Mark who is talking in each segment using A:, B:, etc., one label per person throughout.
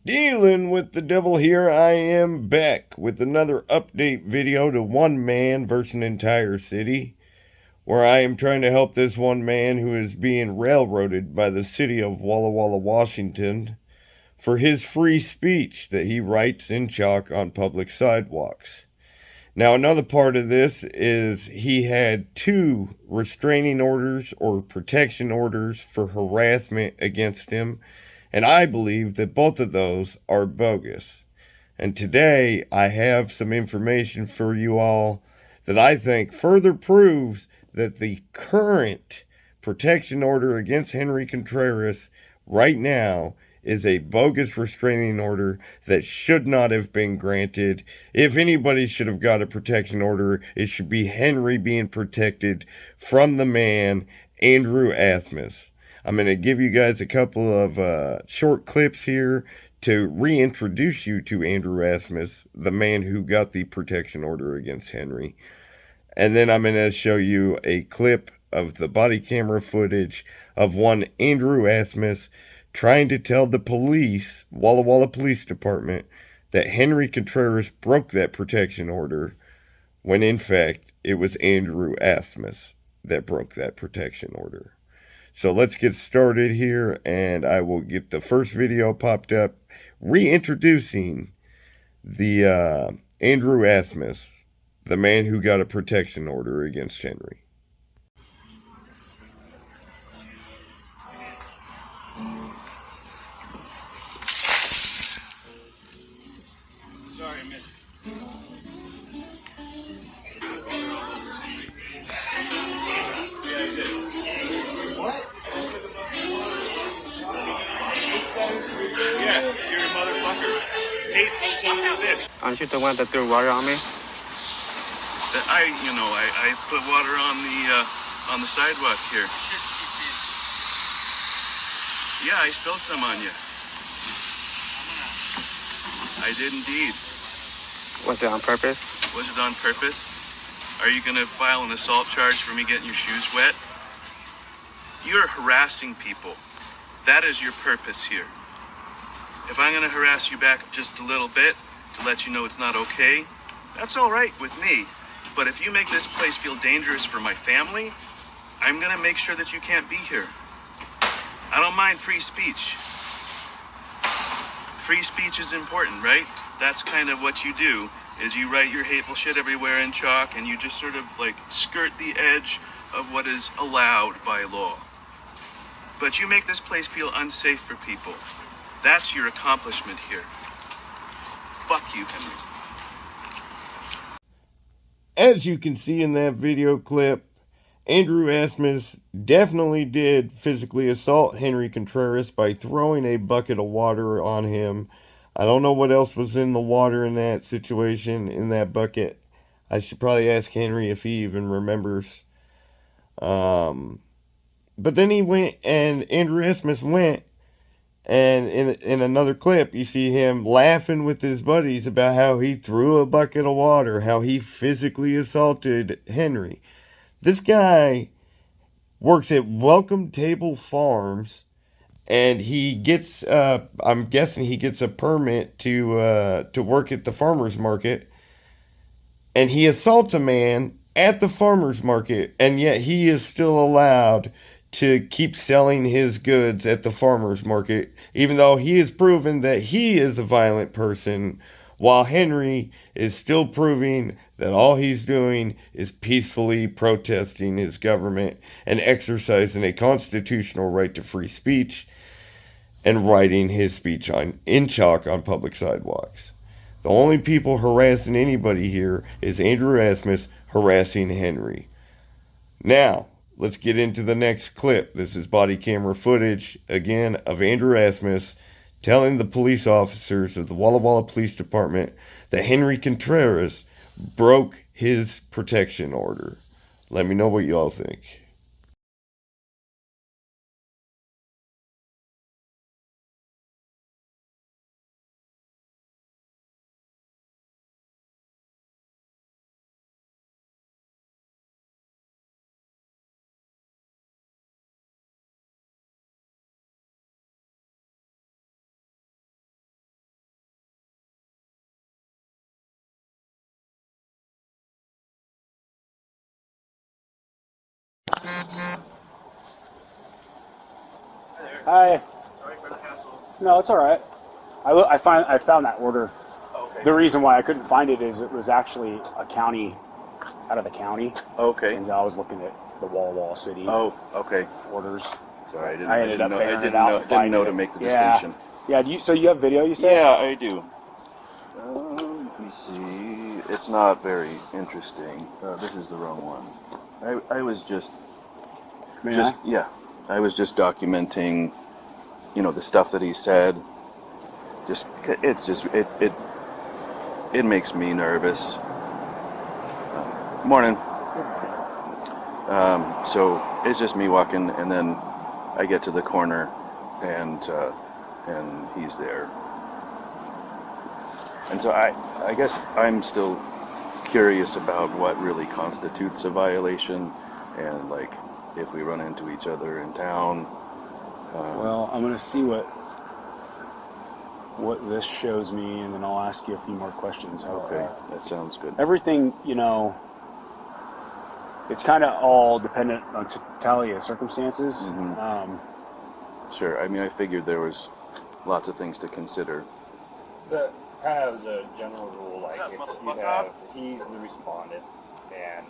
A: Dealing with the devil here, I am back with another update video to one man versus an entire city, where I am trying to help this one man who is being railroaded by the city of Walla Walla, Washington, for his free speech that he writes in chalk on public sidewalks. Now, another part of this is he had two restraining orders or protection orders for harassment against him, and I believe that both of those are bogus. And today I have some information for you all that I think further proves that the current protection order against Henry Contreras right now is a bogus restraining order that should not have been granted. If anybody should have got a protection order, it should be Henry being protected from the man, Andrew Asmus. I'm going to give you guys a couple of short clips here to reintroduce you to Andrew Asmus, the man who got the protection order against Henry. And then I'm going to show you a clip of the body camera footage of one Andrew Asmus trying to tell the police, Walla Walla Police Department, that Henry Contreras broke that protection order when in fact it was Andrew Asmus that broke that protection order. So let's get started here, and I will get the first video popped up reintroducing the Andrew Asmus, the man who got a protection order against Henry.
B: Sorry, I missed it. What? Yeah, you're a motherfucker. Hateful son of a bitch.
C: Aren't you the one that threw water on me?
B: I put water on the sidewalk here. Yeah, I spilled some on you. I did indeed.
C: Was it on purpose?
B: Was it on purpose? Are you gonna file an assault charge for me getting your shoes wet? You're harassing people. That is your purpose here. If I'm gonna harass you back just a little bit to let you know it's not okay, that's all right with me. But if you make this place feel dangerous for my family, I'm gonna make sure that you can't be here. I don't mind free speech. Free speech is important, right? That's kind of what you do, is you write your hateful shit everywhere in chalk and you just sort of like skirt the edge of what is allowed by law. But you make this place feel unsafe for people. That's your accomplishment here. Fuck you, Henry.
A: As you can see in that video clip, Andrew Asmus definitely did physically assault Henry Contreras by throwing a bucket of water on him. I don't know what else was in the water in that situation, in that bucket. I should probably ask Henry if he even remembers. But then he went, and Andrew Asmus went, and in another clip, you see him laughing with his buddies about how he threw a bucket of water, how he physically assaulted Henry. This guy works at Welcome Table Farms, and he gets, I'm guessing he gets a permit to work at the farmer's market, and he assaults a man at the farmer's market, and yet he is still allowed to keep selling his goods at the farmer's market, even though he has proven that he is a violent person, while Henry is still proving that all he's doing is peacefully protesting his government and exercising a constitutional right to free speech and writing his speech in chalk on public sidewalks. The only people harassing anybody here is Andrew Asmus harassing Henry. Now, let's get into the next clip. This is body camera footage, again, of Andrew Asmus telling the police officers of the Walla Walla Police Department that Henry Contreras broke his protection order. Let me know what y'all think.
D: Hi.
B: Sorry for the hassle.
D: No, it's all right. I found that order.
B: Okay.
D: The reason why I couldn't find it is it was actually a county, out of the county,
B: Okay.
D: and I was looking at the Wall City
B: Oh, okay.
D: orders.
B: Sorry,
D: I ended up figuring it out.
B: Didn't know to make the distinction.
D: Yeah. So you have video? You said?
B: Yeah, I do. Let me see. It's not very interesting. This is the wrong one. I was just yeah. I was just documenting, the stuff that he said. It makes me nervous. Morning. So it's just me walking, and then I get to the corner, and he's there. And so I guess I'm still curious about what really constitutes a violation, and like if we run into each other in town.
D: Well, I'm gonna see what this shows me, and then I'll ask you a few more questions.
B: Okay, that sounds good.
D: Everything, it's kind of all dependent on totality of circumstances.
B: Mm-hmm. Sure. I mean, I figured there was lots of things to consider.
E: But kind of as a general rule, like if he's the respondent and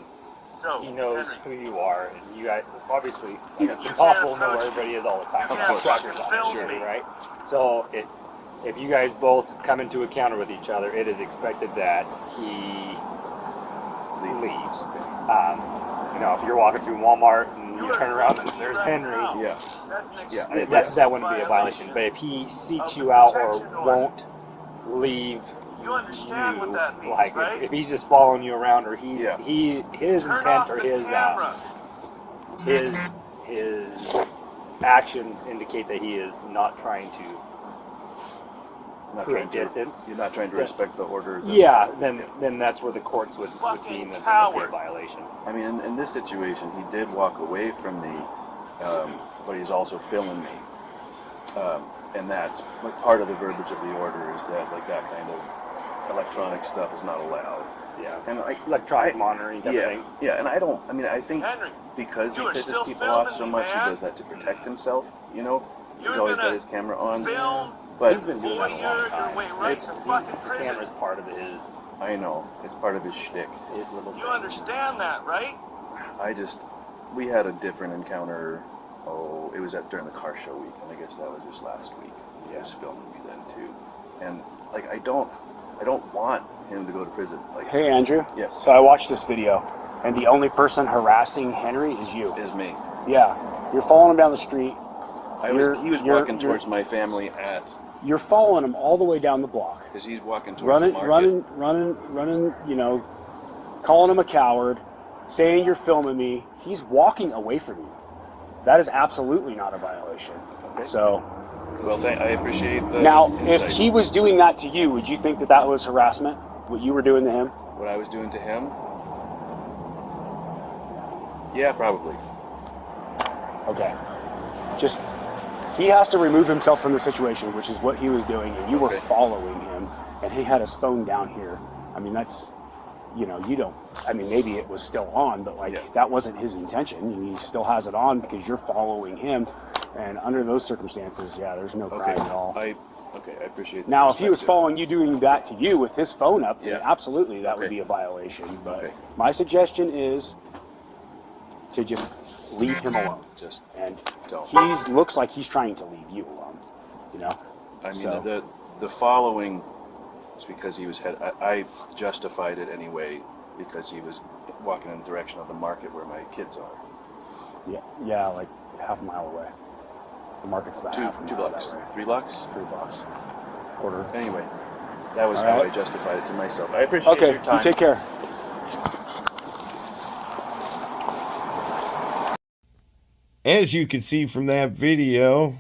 E: he knows who you are, and you guys obviously it's impossible to know where everybody is all the time.
B: Of course,
E: Sure, right? So if you guys both come into encounter with each other, it is expected that he leaves. If you're walking through Walmart and you turn around and there's Henry, that wouldn't be a violation. But if he seeks you out or won't leave
B: You understand what that means,
E: like
B: right?
E: if he's just following you around, or his intent or his actions indicate that he is not trying to create distance.
B: You're not trying to respect the orders.
E: Yeah, then that's where the courts would deem that there would be a violation.
B: I mean, in this situation, he did walk away from me, but he's also filming me, and that's like part of the verbiage of the order is that like that kind of electronic stuff is not allowed.
E: Yeah,
B: and like
E: electronic monitoring.
B: Yeah, and I think because he pisses people off so much, he does that to protect himself. He's always got his camera on. But
E: he's been doing that a long time. The camera's part of his.
B: I know it's part of his shtick.
E: His little.
F: You understand that, right?
B: We had a different encounter. Oh, it was during the car show week, and I guess that was just last week. He was filming me then too, and like I don't want him to go to prison. Like,
D: hey, Andrew.
B: Yes.
D: So I watched this video, and the only person harassing Henry is you.
B: Is me.
D: Yeah, you're following him down the street.
B: He was walking towards my family at.
D: You're following him all the way down the block.
B: Because he's walking towards the market.
D: Running. Calling him a coward, saying you're filming me. He's walking away from you. That is absolutely not a violation.
B: Okay.
D: So.
B: Well, I appreciate the
D: Now,
B: insight.
D: if he was doing that to you, would you think that was harassment? What you were doing to him?
B: What I was doing to him? Yeah, probably.
D: Okay. Just, he has to remove himself from the situation, which is what he was doing, and you were following him, and he had his phone down here. I mean, that's, maybe it was still on, but that wasn't his intention. He still has it on because you're following him. And under those circumstances, there's no crime at all.
B: I appreciate that.
D: Now, if he was following you, doing that to you with his phone up, then
B: Yeah.
D: absolutely that would be a violation. But
B: Okay.
D: my suggestion is to just leave him alone.
B: Just
D: And
B: don't.
D: he looks like he's trying to leave you alone.
B: I mean,
D: So-
B: the following is because he was I justified it anyway because he was walking in the direction of the market where my kids are.
D: Yeah, like half a mile away. The market's about half a mile.
B: 2 blocks,
D: that way.
B: 3 blocks.
D: 3 blocks. Quarter.
B: Anyway, that was
D: All
B: how
D: right.
B: I justified it to myself. I appreciate
D: Okay,
B: your time.
D: you take care.
A: As you can see from that video,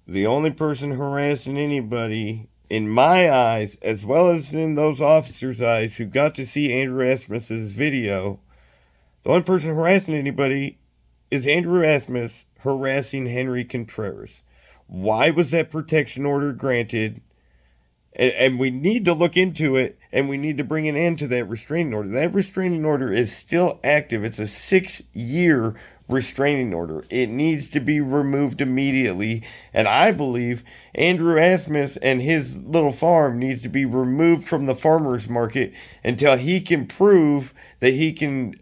A: the only person harassing anybody, in my eyes, as well as in those officers' eyes who got to see Andrew Asmus's video, the only person harassing anybody is Andrew Asmus harassing Henry Contreras. Why was that protection order granted? And we need to look into it, and we need to bring an end to that restraining order. That restraining order is still active. It's a 6-year restraining order. It needs to be removed immediately. And I believe Andrew Asmus and his little farm needs to be removed from the farmer's market until he can prove that he can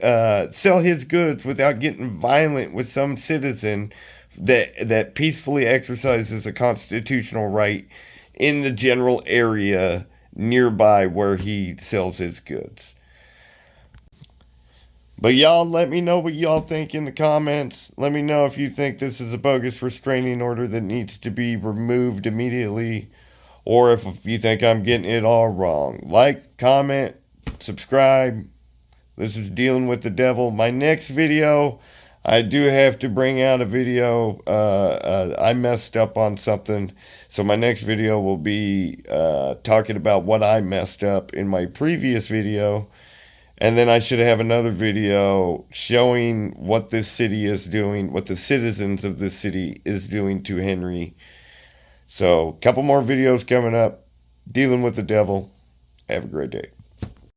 A: sell his goods without getting violent with some citizen that peacefully exercises a constitutional right in the general area nearby where he sells his goods. But y'all, let me know what y'all think in the comments. Let me know if you think this is a bogus restraining order that needs to be removed immediately, or if you think I'm getting it all wrong. Like, comment, subscribe. This is Dealing with the Devil. My next video, I do have to bring out a video. I messed up on something. So my next video will be talking about what I messed up in my previous video. And then I should have another video showing what this city is doing, what the citizens of this city is doing to Henry. So, a couple more videos coming up. Dealing with the Devil. Have a great day.